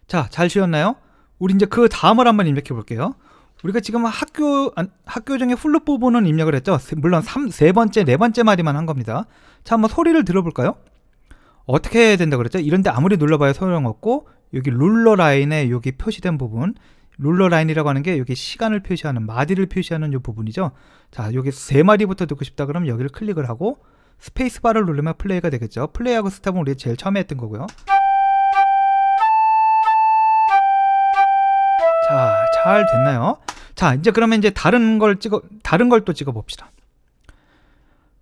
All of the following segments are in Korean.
자, 잘 지웠나요? 우리 이제 그 다음을 한번 입력해 볼게요. 우리가 지금 학교 중에 훌륭 부분은 입력을 했죠. 물론 세 번째, 네 번째 마디만 한 겁니다. 자, 한번 소리를 들어볼까요? 어떻게 해야 된다 그랬죠? 이런데 아무리 눌러봐야 소용없고, 여기 룰러 라인에 여기 표시된 부분, 룰러 라인이라고 하는 게 여기 시간을 표시하는, 마디를 표시하는 이 부분이죠. 자, 여기 세 마디부터 듣고 싶다 그러면 여기를 클릭을 하고 스페이스바를 누르면 플레이가 되겠죠. 플레이하고 스탑은 우리가 제일 처음에 했던 거고요. 자, 잘 됐나요? 자, 이제 그러면 이제 다른 걸 또 찍어 봅시다.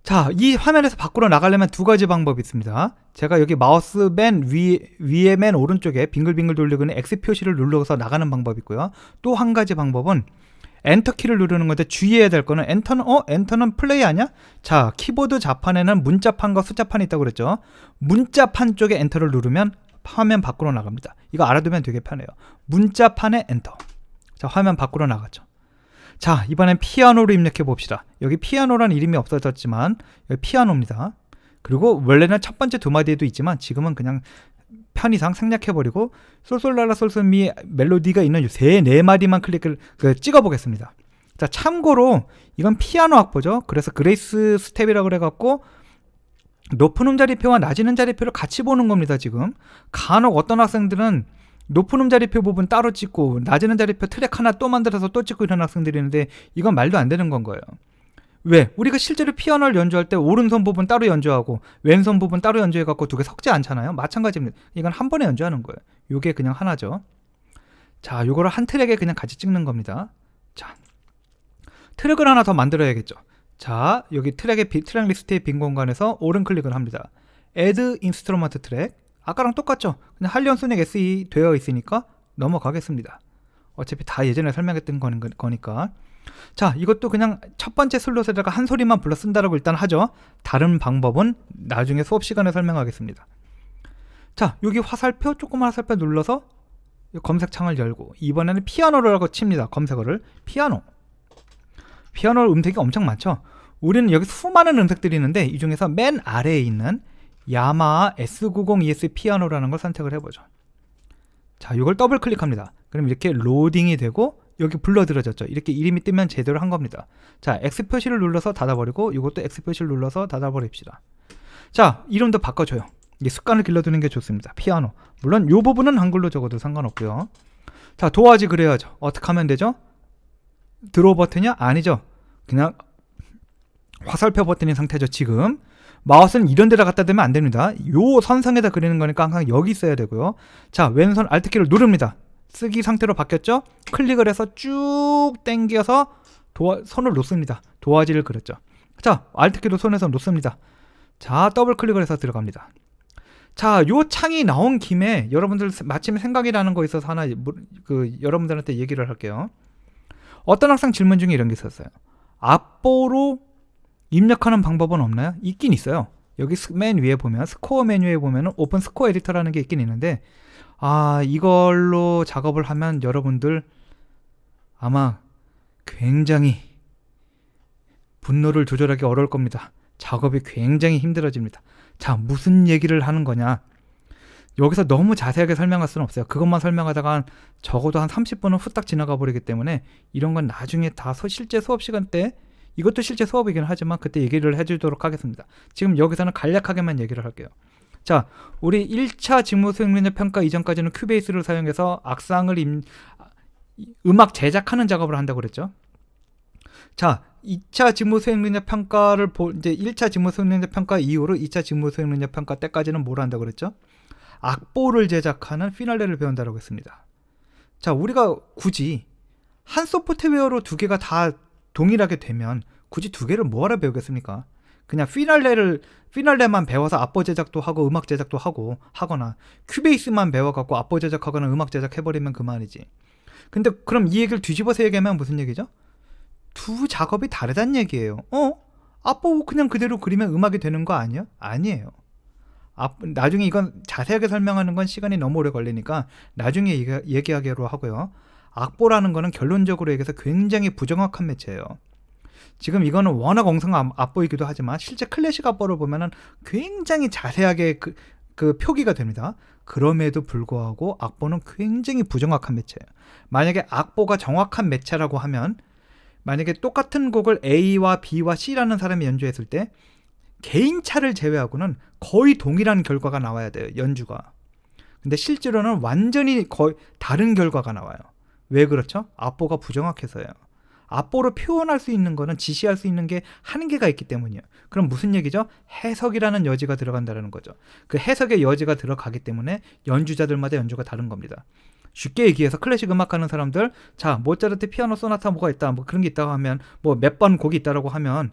자, 이 화면에서 밖으로 나가려면 두 가지 방법이 있습니다. 제가 여기 마우스 맨 위에 맨 오른쪽에 빙글빙글 돌리고 있는 X 표시를 눌러서 나가는 방법이 있고요. 또 한 가지 방법은 엔터 키를 누르는 건데 주의해야 될 거는 엔터는 플레이 아니야? 자, 키보드 좌판에는 문자판과 숫자판이 있다고 그랬죠. 문자판 쪽에 엔터를 누르면 화면 밖으로 나갑니다. 이거 알아두면 되게 편해요. 문자판에 엔터. 자, 화면 밖으로 나갔죠. 자, 이번엔 피아노로 입력해 봅시다. 여기 피아노라는 이름이 없어졌지만 여기 피아노입니다. 그리고 원래는 첫 번째 두 마디에도 있지만 지금은 그냥 편의상 생략해버리고 솔솔라라 솔솔미 멜로디가 있는 세 네 마디만 찍어 보겠습니다. 자, 참고로 이건 피아노 악보죠. 그래서 그레이스 스텝이라고 그래갖고 높은 음자리표와 낮은 음자리표를 같이 보는 겁니다. 지금 간혹 어떤 학생들은 높은 음자리표 부분 따로 찍고 낮은 음자리표 트랙 하나 또 만들어서 또 찍고 이런 학생들이 있는데 이건 말도 안 되는 건 거예요. 왜? 우리가 실제로 피아노를 연주할 때 오른손 부분 따로 연주하고 왼손 부분 따로 연주해갖고 두 개 섞지 않잖아요. 마찬가지입니다. 이건 한 번에 연주하는 거예요. 요게 그냥 하나죠. 자, 요거를 한 트랙에 그냥 같이 찍는 겁니다. 자, 트랙을 하나 더 만들어야겠죠. 자, 여기 트랙 리스트의 빈 공간에서 오른 클릭을 합니다. Add Instrument Track. 아까랑 똑같죠? 그냥 할리온 소닉 SE 되어 있으니까 넘어가겠습니다. 어차피 다 예전에 설명했던 거니까. 자, 이것도 그냥 첫 번째 슬롯에다가 한 소리만 불러 쓴다라고 일단 하죠. 다른 방법은 나중에 수업 시간에 설명하겠습니다. 자, 여기 화살표, 조그만 화살표 눌러서 검색창을 열고 이번에는 피아노라고 칩니다. 검색어를 피아노 음색이 엄청 많죠. 우리는 여기 수많은 음색들이 있는데 이 중에서 맨 아래에 있는 야마하 S90ES 피아노라는 걸 선택을 해보죠. 자, 이걸 더블 클릭합니다. 그럼 이렇게 로딩이 되고 여기 불러들어졌죠. 이렇게 이름이 뜨면 제대로 한 겁니다. 자, X 표시를 눌러서 닫아버리고 이것도 X 표시를 눌러서 닫아버립시다. 자, 이름도 바꿔줘요. 이게 습관을 길러두는 게 좋습니다. 피아노. 물론 이 부분은 한글로 적어도 상관없고요. 자, 도화지 그려야죠. 어떻게 하면 되죠? 드로우 버튼이야? 아니죠. 그냥 화살표 버튼인 상태죠. 지금 마우스는 이런 데다 갖다 대면 안 됩니다. 요 선상에다 그리는 거니까 항상 여기 있어야 되고요. 자, 왼손 Alt키를 누릅니다. 쓰기 상태로 바뀌었죠? 클릭을 해서 쭉 당겨서 손을 놓습니다. 도화지를 그렸죠. 자, Alt키로 손에서 놓습니다. 자, 더블 클릭을 해서 들어갑니다. 자, 요 창이 나온 김에 여러분들 마침 생각이 나는 거 있어서 하나 여러분들한테 얘기를 할게요. 어떤 학생 질문 중에 이런 게 있었어요. 악보로 입력하는 방법은 없나요? 있긴 있어요. 여기 맨 위에 보면 스코어 메뉴에 보면 오픈 스코어 에디터라는 게 있긴 있는데 이걸로 작업을 하면 여러분들 아마 굉장히 분노를 조절하기 어려울 겁니다. 작업이 굉장히 힘들어집니다. 자, 무슨 얘기를 하는 거냐? 여기서 너무 자세하게 설명할 수는 없어요. 그것만 설명하다가 적어도 한 30분은 후딱 지나가 버리기 때문에 이런 건 나중에 다 실제 수업 시간 때, 이것도 실제 수업이긴 하지만 그때 얘기를 해주도록 하겠습니다. 지금 여기서는 간략하게만 얘기를 할게요. 자, 우리 1차 직무 수행 능력 평가 이전까지는 큐베이스를 사용해서 악상을 음악 제작하는 작업을 한다고 그랬죠. 자, 2차 직무 수행 능력 평가를 이제 1차 직무 수행 능력 평가 이후로 2차 직무 수행 능력 평가 때까지는 뭘 한다고 그랬죠? 악보를 제작하는 피날레를 배운다고 했습니다. 자, 우리가 굳이 한 소프트웨어로 두 개가 다 동일하게 되면 굳이 두 개를 뭐하러 배우겠습니까? 그냥 피날레만 배워서 악보 제작도 하고 음악 제작도 하거나 큐베이스만 배워갖고 악보 제작하거나 음악 제작해버리면 그만이지. 근데 그럼 이 얘기를 뒤집어서 얘기하면 무슨 얘기죠? 두 작업이 다르다는 얘기예요. 악보 그냥 그대로 그리면 음악이 되는 거 아니야? 아니에요. 나중에 이건 자세하게 설명하는 건 시간이 너무 오래 걸리니까 나중에 얘기하기로 하고요. 악보라는 거는 결론적으로 얘기해서 굉장히 부정확한 매체예요. 지금 이거는 워낙 엉성한 악보이기도 하지만 실제 클래식 악보를 보면은 굉장히 자세하게 그 표기가 됩니다. 그럼에도 불구하고 악보는 굉장히 부정확한 매체예요. 만약에 악보가 정확한 매체라고 하면 만약에 똑같은 곡을 A와 B와 C라는 사람이 연주했을 때 개인차를 제외하고는 거의 동일한 결과가 나와야 돼요. 연주가. 근데 실제로는 완전히 거의 다른 결과가 나와요. 왜 그렇죠? 악보가 부정확해서요. 악보로 표현할 수 있는 거는 지시할 수 있는 게 한계가 있기 때문이에요. 그럼 무슨 얘기죠? 해석이라는 여지가 들어간다는 거죠. 그 해석의 여지가 들어가기 때문에 연주자들마다 연주가 다른 겁니다. 쉽게 얘기해서 클래식 음악하는 사람들, 자 모차르트 피아노 소나타 뭐가 있다, 뭐 그런 게 있다고 하면, 뭐 몇 번 곡이 있다라고 하면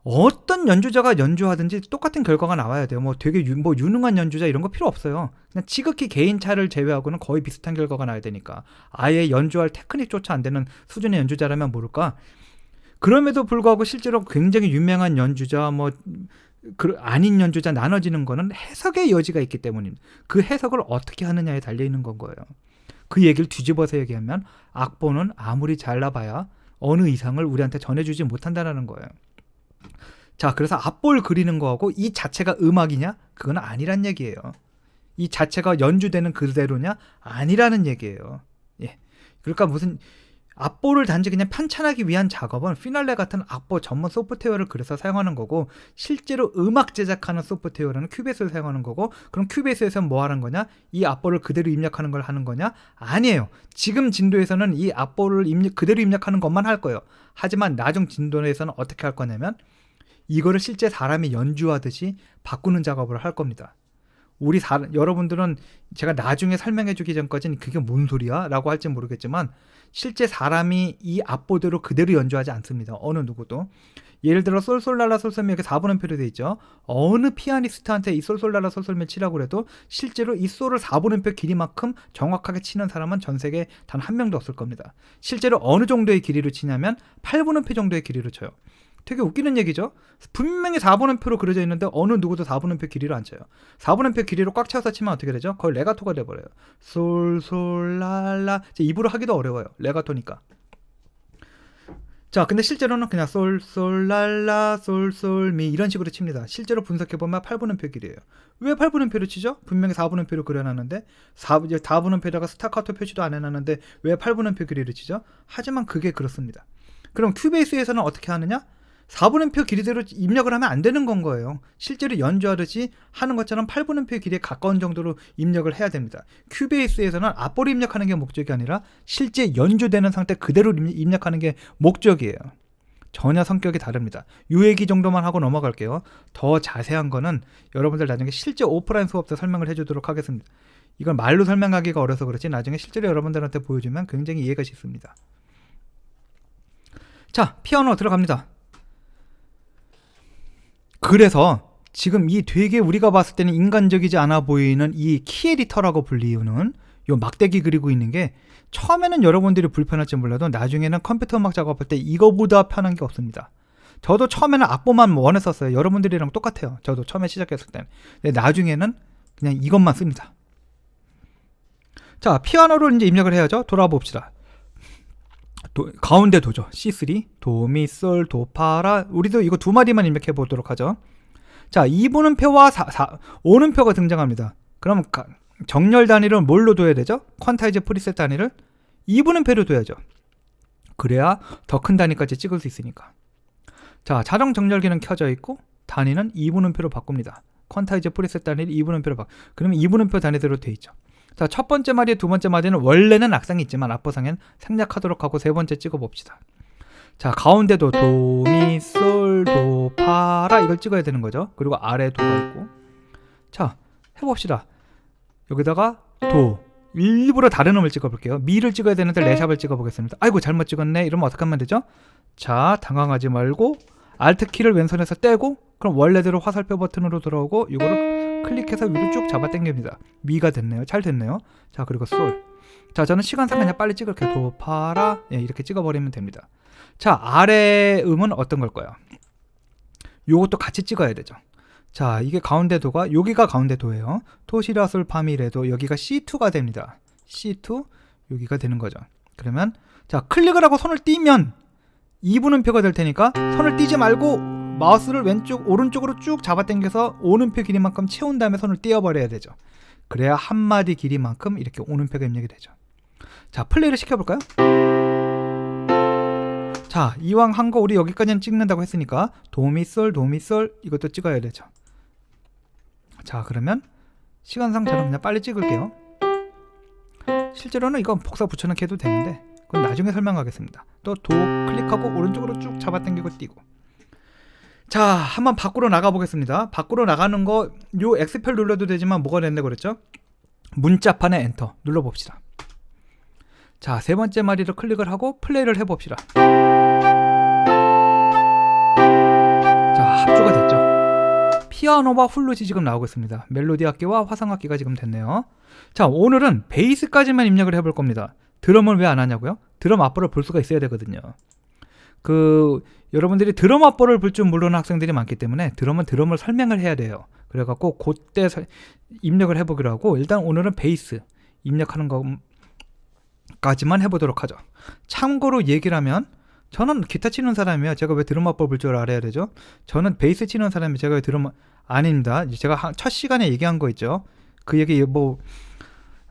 어떤 연주자가 연주하든지 똑같은 결과가 나와야 돼요. 뭐 되게 뭐 유능한 연주자 이런 거 필요 없어요. 그냥 지극히 개인차를 제외하고는 거의 비슷한 결과가 나야 되니까. 아예 연주할 테크닉조차 안 되는 수준의 연주자라면 모를까. 그럼에도 불구하고 실제로 굉장히 유명한 연주자, 뭐 아닌 연주자 나눠지는 거는 해석의 여지가 있기 때문입니다. 그 해석을 어떻게 하느냐에 달려 있는 건 거예요. 그 얘기를 뒤집어서 얘기하면 악보는 아무리 잘나봐야 어느 이상을 우리한테 전해주지 못한다는 거예요. 자, 그래서 악보를 그리는 거하고 이 자체가 음악이냐? 그건 아니란 얘기예요. 이 자체가 연주되는 그대로냐? 아니라는 얘기예요. 예. 그러니까 무슨 악보를 단지 그냥 편찬하기 위한 작업은 피날레 같은 악보 전문 소프트웨어를 그래서 사용하는 거고, 실제로 음악 제작하는 소프트웨어는 큐베이스를 사용하는 거고, 그럼 큐베이스에서는 뭐 하는 거냐? 이 악보를 그대로 입력하는 걸 하는 거냐? 아니에요. 지금 진도에서는 이 악보를 그대로 입력하는 것만 할 거예요. 하지만 나중 진도에서는 어떻게 할 거냐면 이거를 실제 사람이 연주하듯이 바꾸는 작업을 할 겁니다. 여러분들은 제가 나중에 설명해 주기 전까지는 그게 뭔 소리야? 라고 할지 모르겠지만 실제 사람이 이 악보대로 그대로 연주하지 않습니다. 어느 누구도. 예를 들어 솔솔랄라 솔솔미 이렇게 4분음표로 되어 있죠. 어느 피아니스트한테 이 솔솔랄라 솔솔미 치라고 해도 실제로 이 솔을 4분음표 길이만큼 정확하게 치는 사람은 전 세계에 단 한 명도 없을 겁니다. 실제로 어느 정도의 길이로 치냐면 8분음표 정도의 길이로 쳐요. 되게 웃기는 얘기죠. 분명히 4분음표로 그려져 있는데 어느 누구도 4분음표 길이로 안 쳐요. 4분음표 길이로 꽉 채워서 치면 어떻게 되죠? 거의 레가토가 돼버려요. 솔솔랄라. 입으로 하기도 어려워요. 레가토니까. 자, 근데 실제로는 그냥 솔솔랄라 솔솔미 이런 식으로 칩니다. 실제로 분석해보면 8분음표 길이에요. 왜 8분음표로 치죠? 분명히 4분음표로 그려놨는데 4분음표에다가 스타카토 표시도 안 해놨는데 왜 8분음표 길이를 치죠? 하지만 그게 그렇습니다. 그럼 큐베이스에서는 어떻게 하느냐? 4분음표 길이대로 입력을 하면 안 되는 건 거예요. 실제로 연주하듯이 하는 것처럼 8분음표 길이에 가까운 정도로 입력을 해야 됩니다. 큐베이스에서는 악보를 입력하는 게 목적이 아니라 실제 연주되는 상태 그대로 입력하는 게 목적이에요. 전혀 성격이 다릅니다. 요 얘기 정도만 하고 넘어갈게요. 더 자세한 거는 여러분들 나중에 실제 오프라인 수업 때 설명을 해주도록 하겠습니다. 이건 말로 설명하기가 어려서 그렇지 나중에 실제로 여러분들한테 보여주면 굉장히 이해가 쉽습니다. 자, 피아노 들어갑니다. 그래서 지금 이 되게 우리가 봤을 때는 인간적이지 않아 보이는 이 키 에디터라고 불리우는 요 막대기 그리고 있는 게 처음에는 여러분들이 불편할지 몰라도 나중에는 컴퓨터 음악 작업할 때 이거보다 편한 게 없습니다. 저도 처음에는 악보만 원했었어요. 여러분들이랑 똑같아요. 저도 처음에 시작했을 때는. 근데 나중에는 그냥 이것만 씁니다. 자, 피아노로 이제 입력을 해야죠. 돌아와 봅시다. 가운데 도죠. C3 도미솔 도파라. 우리도 이거 두 마디만 입력해 보도록 하죠. 자, 2분음표와 5분음표가 등장합니다. 그럼 정렬 단위를 뭘로 둬야 되죠? 퀀타이즈 프리셋 단위를 2분음표로 둬야죠. 그래야 더 큰 단위까지 찍을 수 있으니까. 자, 자동 정렬기는 켜져 있고 단위는 2분음표로 바꿉니다. 퀀타이즈 프리셋 단위를 2분음표로 그러면 2분음표 단위대로 돼 있죠. 자, 첫 번째 마디, 두 번째 마디는 원래는 악상이 있지만 악보상엔 생략하도록 하고 세 번째 찍어봅시다. 자, 가운데도 도, 미, 솔, 도, 파라 이걸 찍어야 되는 거죠. 그리고 아래 도가 있고. 자, 해봅시다. 여기다가 도, 일부러 다른 음을 찍어볼게요. 미를 찍어야 되는데 레샵을 찍어보겠습니다. 아이고 잘못 찍었네. 이러면 어떻게 하면 되죠? 자, 당황하지 말고 Alt키를 왼손에서 떼고 그럼 원래대로 화살표 버튼으로 돌아오고 이거를 클릭해서 위로 쭉 잡아 당깁니다. 미가 됐네요. 잘 됐네요. 자, 그리고 솔. 자, 저는 시간상 그냥 빨리 찍을게요. 도, 파라. 예, 이렇게 찍어버리면 됩니다. 자, 아래 음은 어떤 걸까요? 요것도 같이 찍어야 되죠. 자, 이게 가운데 도가, 여기가 가운데 도예요. 토시라 솔 파미레도 여기가 C2가 됩니다. C2 여기가 되는 거죠. 그러면 자, 클릭을 하고 손을 띄면 2분음표가 될 테니까 손을 띄지 말고 마우스를 오른쪽으로 쭉 잡아당겨서 오는표 길이만큼 채운 다음에 손을 떼어버려야 되죠. 그래야 한 마디 길이만큼 이렇게 오는표가 입력이 되죠. 자, 플레이를 시켜볼까요? 자, 이왕 한 거 우리 여기까지는 찍는다고 했으니까 도미솔 이것도 찍어야 되죠. 자, 그러면 시간상 저는 그냥 빨리 찍을게요. 실제로는 이건 복사 붙여넣기 해도 되는데 그건 나중에 설명하겠습니다. 또 도 클릭하고 오른쪽으로 쭉 잡아당기고 띄고. 자, 한번 밖으로 나가 보겠습니다. 밖으로 나가는 거 요 X표 눌러도 되지만 뭐가 된다고 그랬죠? 문자판에 엔터 눌러봅시다. 자, 세 번째 마디를 클릭을 하고 플레이를 해봅시다. 자, 합주가 됐죠. 피아노와 플룻이 지금 나오고 있습니다. 멜로디 악기와 화성 악기가 지금 됐네요. 자, 오늘은 베이스까지만 입력을 해볼 겁니다. 드럼을 왜 안 하냐고요? 드럼 앞보를 볼 수가 있어야 되거든요. 여러분들이 드럼 앞보를 볼 줄 모르는 학생들이 많기 때문에 드럼을 설명을 해야 돼요. 그래갖고 그때 입력을 해보기로 하고, 일단 오늘은 베이스 입력하는 것까지만 해보도록 하죠. 참고로 얘기를 하면 저는 기타 치는 사람이에요. 제가 왜 드럼 앞보 볼 줄 알아야 되죠? 저는 베이스 치는 사람이 제가 왜 드럼 아닙니다. 제가 첫 시간에 얘기한 거 있죠. 그 얘기 뭐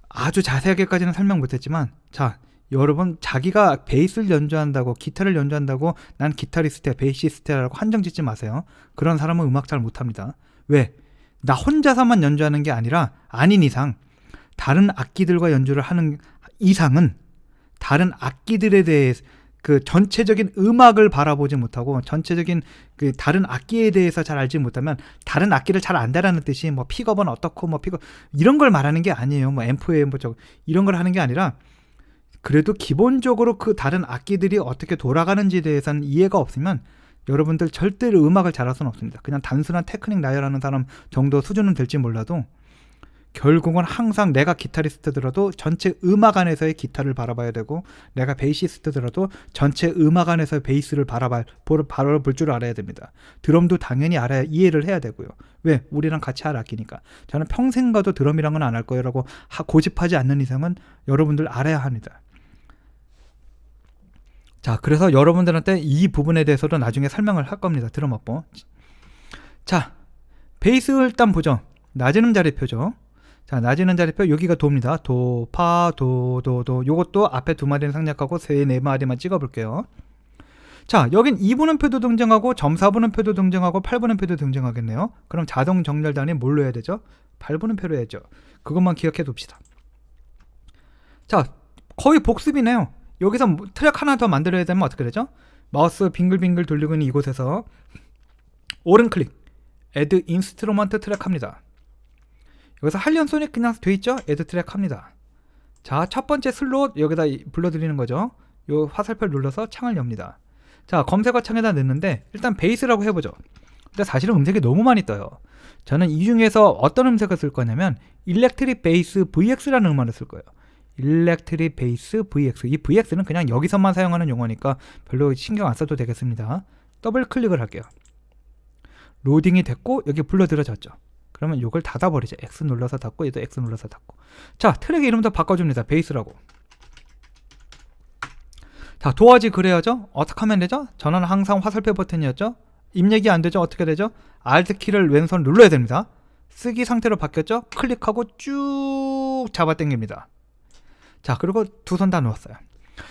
아주 자세하게까지는 설명 못했지만, 자, 여러분 자기가 베이스를 연주한다고 기타를 연주한다고 난 기타리스트야 베이시스트야라고 한정 짓지 마세요. 그런 사람은 음악 잘 못합니다. 왜? 나 혼자서만 연주하는 게 아닌 이상 다른 악기들과 연주를 하는 이상은 다른 악기들에 대해서 그 전체적인 음악을 바라보지 못하고 전체적인 그 다른 악기에 대해서 잘 알지 못하면 다른 악기를 잘 안다라는 뜻이 뭐 픽업은 어떻고 뭐 픽업 이런 걸 말하는 게 아니에요. 뭐 앰프에 뭐 이런 걸 하는 게 아니라 그래도 기본적으로 그 다른 악기들이 어떻게 돌아가는지에 대해서는 이해가 없으면 여러분들 절대로 음악을 잘할 수는 없습니다. 그냥 단순한 테크닉 나열하는 사람 정도 수준은 될지 몰라도 결국은 항상 내가 기타리스트더라도 전체 음악 안에서의 기타를 바라봐야 되고, 내가 베이시스트더라도 전체 음악 안에서의 베이스를 바라볼 줄 알아야 됩니다. 드럼도 당연히 알아야 이해를 해야 되고요. 왜? 우리랑 같이 할 악기니까. 저는 평생 가도 드럼이랑은 안 할 거예요 라고 고집하지 않는 이상은 여러분들 알아야 합니다. 자, 그래서 여러분들한테 이 부분에 대해서도 나중에 설명을 할 겁니다. 드럼 악보. 자, 베이스 일단 보죠. 낮은 음자리표죠. 자, 낮은 음자리표 여기가 도입니다. 도, 파, 도. 요것도 앞에 두 마디는 생략하고 세, 네 마디만 찍어볼게요. 자, 여긴 2분음표도 등장하고 점사분음표도 등장하고 8분음표도 등장하겠네요. 그럼 자동 정렬 단위 뭘로 해야 되죠? 8분음표로 해야죠. 그것만 기억해 둡시다. 자, 거의 복습이네요. 여기서 트랙 하나 더 만들어야 되면 어떻게 되죠? 마우스 빙글빙글 돌리고 있는 이곳에서 오른 클릭 Add Instrument 트랙 합니다. 여기서 할리언 소닉 그냥 돼 있죠? Add 트랙 합니다. 자, 첫 번째 슬롯 여기다 불러드리는 거죠. 요 화살표를 눌러서 창을 엽니다. 자, 검색어 창에다 넣는데 일단 베이스라고 해보죠. 근데 사실은 음색이 너무 많이 떠요. 저는 이 중에서 어떤 음색을 쓸 거냐면 일렉트릭 베이스 VX라는 음악을 쓸 거예요. 일렉트릭 베이스 VX. 이 VX는 그냥 여기서만 사용하는 용어니까 별로 신경 안 써도 되겠습니다. 더블 클릭을 할게요. 로딩이 됐고 여기 불러들여졌죠. 그러면 이걸 닫아버리죠. X 눌러서 닫고 얘도 X 눌러서 닫고. 자, 트랙의 이름도 바꿔줍니다. 베이스라고. 자, 도화지 그래야죠. 어떻게 하면 되죠? 저는 항상 화살표 버튼이었죠. 입력이 안 되죠. 어떻게 되죠? Alt키를 왼손 눌러야 됩니다. 쓰기 상태로 바뀌었죠. 클릭하고 쭉 잡아당깁니다. 자, 그리고 두 손 다 누웠어요.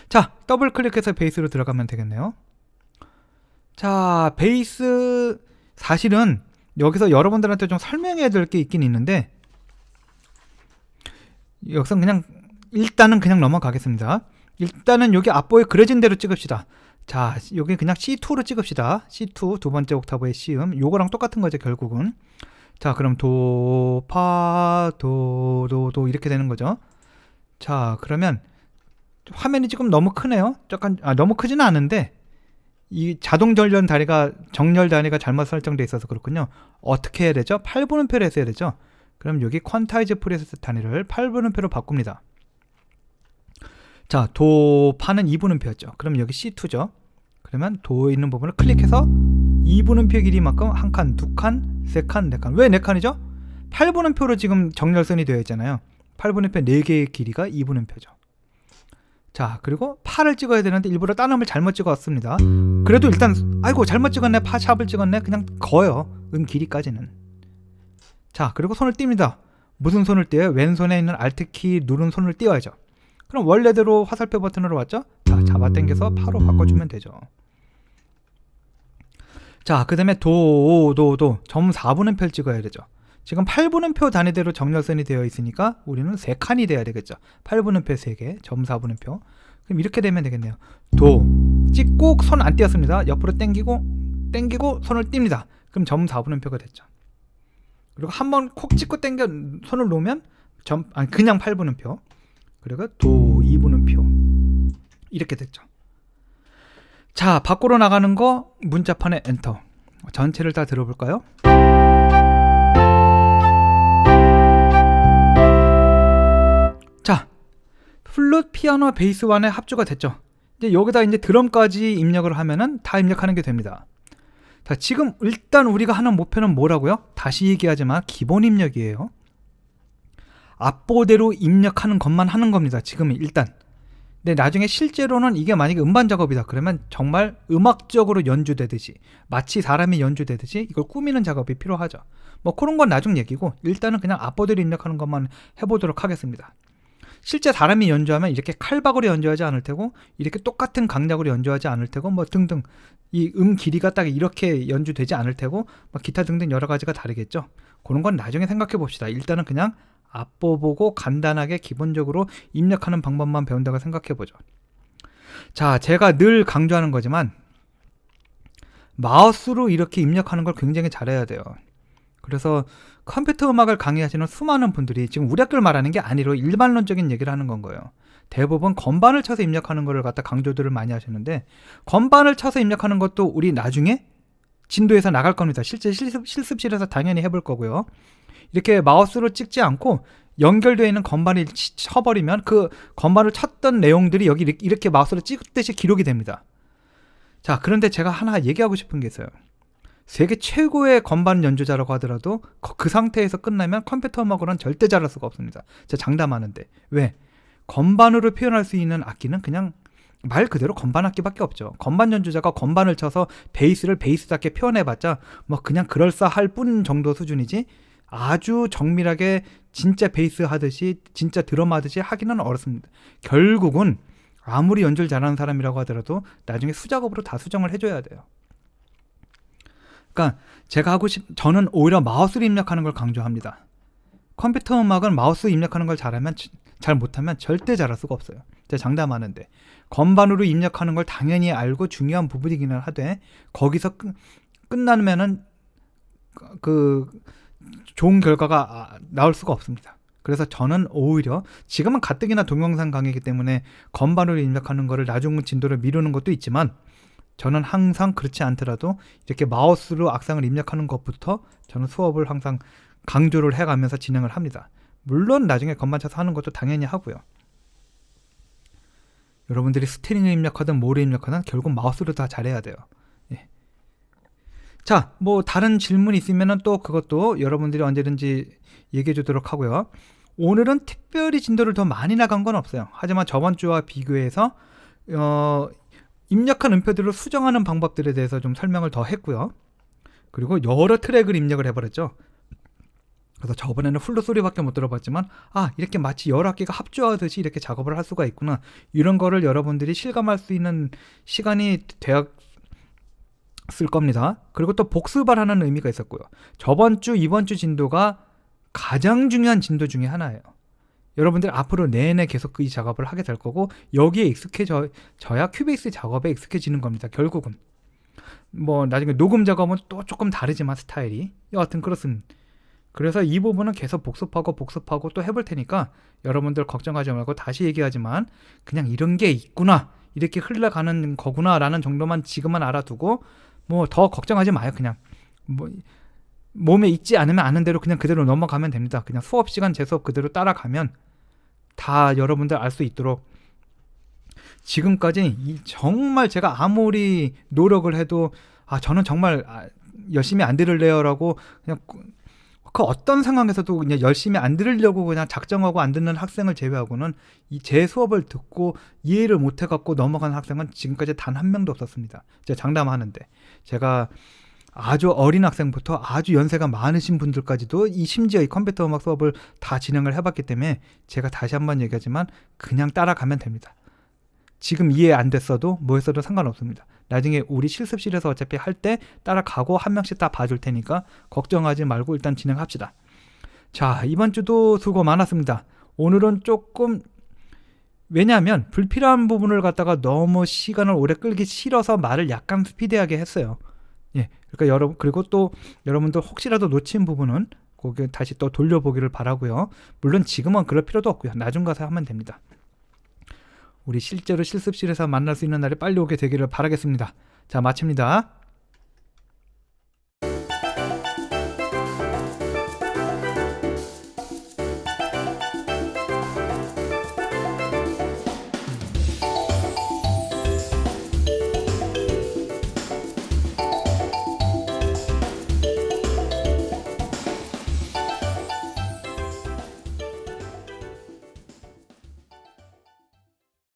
자, 더블 클릭해서 베이스로 들어가면 되겠네요. 자, 베이스 사실은 여기서 여러분들한테 좀 설명해야 될 게 있긴 있는데 여기서 그냥 일단은 그냥 넘어가겠습니다. 일단은 여기 앞보에 그려진 대로 찍읍시다. 자, 여기 그냥 C2로 찍읍시다. C2 두 번째 옥타브의 C음. 요거랑 똑같은 거죠 결국은. 자, 그럼 도, 파, 도 이렇게 되는 거죠. 자, 그러면 화면이 지금 너무 크네요. 약간 너무 크지는 않은데 이 자동 정렬 단위가 잘못 설정되어 있어서 그렇군요. 어떻게 해야 되죠? 8분음표로 했어야 되죠. 그럼 여기 퀀타이즈 프리셋 단위를 8분음표로 바꿉니다. 자, 도, 파는 2분음표였죠. 그럼 여기 C2죠. 그러면 도에 있는 부분을 클릭해서 2분음표 길이만큼 한 칸, 두 칸, 세 칸, 네 칸. 왜 네 칸이죠? 8분음표로 지금 정렬선이 되어 있잖아요. 8분음표 4개의 길이가 2분음표죠. 자, 그리고 파를 찍어야 되는데 일부러 딴음을 잘못 찍었습니다. 그래도 일단 아이고 잘못 찍었네, 파 샵을 찍었네, 그냥 거요. 길이까지는. 자, 그리고 손을 띱니다. 무슨 손을 띄어요? 왼손에 있는 Alt키 누른 손을 띄워야죠. 그럼 원래대로 화살표 버튼으로 왔죠? 자, 잡아당겨서 파로 바꿔주면 되죠. 자, 그 다음에 도 점 4분음표를 찍어야 되죠. 지금 8분음표 단위대로 정렬선이 되어 있으니까 우리는 3칸이 돼야 되겠죠. 8분음표 3개, 점 4분음표. 그럼 이렇게 되면 되겠네요. 도 찍고 손 안 띄었습니다. 옆으로 당기고 손을 띱니다. 그럼 점 4분음표가 됐죠. 그리고 한번 콕 찍고 당겨 손을 놓으면 그냥 8분음표. 그리고 도 2분음표. 이렇게 됐죠. 자, 밖으로 나가는 거 문자판에 엔터. 전체를 다 들어볼까요? 자, 플룻, 피아노, 베이스 1에 합주가 됐죠. 이제 여기다 이제 드럼까지 입력을 하면은 다 입력하는 게 됩니다. 자, 지금 일단 우리가 하는 목표는 뭐라고요? 다시 얘기하지만 기본 입력이에요. 앞보대로 입력하는 것만 하는 겁니다. 지금 일단. 근데 나중에 실제로는 이게 만약에 음반 작업이다 그러면 정말 음악적으로 연주되듯이, 마치 사람이 연주되듯이 이걸 꾸미는 작업이 필요하죠. 뭐 그런 건 나중 얘기고 일단은 그냥 앞보대로 입력하는 것만 해보도록 하겠습니다. 실제 사람이 연주하면 이렇게 칼박으로 연주하지 않을 테고, 이렇게 똑같은 강약으로 연주하지 않을 테고, 뭐 등등 이 길이가 딱 이렇게 연주되지 않을 테고, 뭐 기타 등등 여러 가지가 다르겠죠. 그런 건 나중에 생각해 봅시다. 일단은 그냥 앞보 보고 간단하게 기본적으로 입력하는 방법만 배운다고 생각해 보죠. 자, 제가 늘 강조하는 거지만 마우스로 이렇게 입력하는 걸 굉장히 잘해야 돼요. 그래서 컴퓨터 음악을 강의하시는 수많은 분들이, 지금 우리 학교를 말하는 게 아니라 일반론적인 얘기를 하는 건 거예요. 대부분 건반을 쳐서 입력하는 거를 갖다 강조들을 많이 하시는데, 건반을 쳐서 입력하는 것도 우리 나중에 진도에서 나갈 겁니다. 실제 실습실에서 당연히 해볼 거고요. 이렇게 마우스로 찍지 않고 연결되어 있는 건반을 쳐버리면 그 건반을 쳤던 내용들이 여기 이렇게 마우스로 찍듯이 기록이 됩니다. 자, 그런데 제가 하나 얘기하고 싶은 게 있어요. 세계 최고의 건반 연주자라고 하더라도 그 상태에서 끝나면 컴퓨터 음악으로는 절대 잘할 수가 없습니다. 제가 장담하는데. 왜? 건반으로 표현할 수 있는 악기는 그냥 말 그대로 건반 악기밖에 없죠. 건반 연주자가 건반을 쳐서 베이스를 베이스답게 표현해봤자 뭐 그냥 그럴싸할 뿐 정도 수준이지, 아주 정밀하게 진짜 베이스 하듯이 진짜 드럼 하듯이 하기는 어렵습니다. 결국은 아무리 연주를 잘하는 사람이라고 하더라도 나중에 수작업으로 다 수정을 해줘야 돼요. 그러니까 제가 저는 오히려 마우스로 입력하는 걸 강조합니다. 컴퓨터 음악은 마우스 입력하는 걸 잘 못하면 절대 잘할 수가 없어요. 제가 장담하는데, 건반으로 입력하는 걸 당연히 알고 중요한 부분이기는 하되 거기서 끝나면은 그 좋은 결과가 나올 수가 없습니다. 그래서 저는 오히려 지금은 가뜩이나 동영상 강의이기 때문에 건반으로 입력하는 거를 나중 진도를 미루는 것도 있지만, 저는 항상 그렇지 않더라도 이렇게 마우스로 악상을 입력하는 것부터 저는 수업을 항상 강조를 해가면서 진행을 합니다. 물론 나중에 건반 쳐서 하는 것도 당연히 하고요. 여러분들이 스트링을 입력하든 뭐를 입력하든 결국 마우스로 다 잘해야 돼요. 예. 자, 뭐 다른 질문이 있으면 또 그것도 여러분들이 언제든지 얘기해 주도록 하고요. 오늘은 특별히 진도를 더 많이 나간 건 없어요. 하지만 저번 주와 비교해서 입력한 음표들을 수정하는 방법들에 대해서 좀 설명을 더 했고요. 그리고 여러 트랙을 입력을 해버렸죠. 그래서 저번에는 플룻 소리밖에 못 들어봤지만, 이렇게 마치 여러 악기가 합주하듯이 이렇게 작업을 할 수가 있구나, 이런 거를 여러분들이 실감할 수 있는 시간이 되었을 겁니다. 그리고 또 복습을 하는 의미가 있었고요. 저번 주, 이번 주 진도가 가장 중요한 진도 중에 하나예요. 여러분들 앞으로 내내 계속 이 작업을 하게 될 거고, 여기에 익숙해져야 큐베이스 작업에 익숙해지는 겁니다. 결국은 뭐 나중에 녹음 작업은 또 조금 다르지만 스타일이 여하튼 그렇습니다. 그래서 이 부분은 계속 복습하고 또 해볼 테니까 여러분들 걱정하지 말고, 다시 얘기하지만 그냥 이런 게 있구나, 이렇게 흘러가는 거구나 라는 정도만 지금은 알아두고 뭐 더 걱정하지 마요. 그냥 뭐 몸에 익지 않으면 아는 대로 그냥 그대로 넘어가면 됩니다. 그냥 수업 시간 제 수업 그대로 따라가면 다 여러분들 알 수 있도록, 지금까지 정말 제가 아무리 노력을 해도 저는 정말 열심히 안 들을래요 라고 그냥 그 어떤 상황에서도 그냥 열심히 안 들으려고 그냥 작정하고 안 듣는 학생을 제외하고는 이 제 수업을 듣고 이해를 못 해갖고 넘어간 학생은 지금까지 단 한 명도 없었습니다. 제가 장담하는데, 제가 아주 어린 학생부터 아주 연세가 많으신 분들까지도 심지어 이 컴퓨터 음악 수업을 다 진행을 해봤기 때문에 제가 다시 한번 얘기하지만 그냥 따라가면 됩니다. 지금 이해 안 됐어도 뭐 했어도 상관없습니다. 나중에 우리 실습실에서 어차피 할 때 따라가고 한 명씩 다 봐줄 테니까 걱정하지 말고 일단 진행합시다. 자, 이번 주도 수고 많았습니다. 오늘은 조금, 왜냐하면 불필요한 부분을 갖다가 너무 시간을 오래 끌기 싫어서 말을 약간 스피디하게 했어요. 예, 그러니까 그리고 또 여러분들 혹시라도 놓친 부분은 거기 다시 또 돌려보기를 바라고요. 물론 지금은 그럴 필요도 없고요. 나중 가서 하면 됩니다. 우리 실제로 실습실에서 만날 수 있는 날이 빨리 오게 되기를 바라겠습니다. 자, 마칩니다.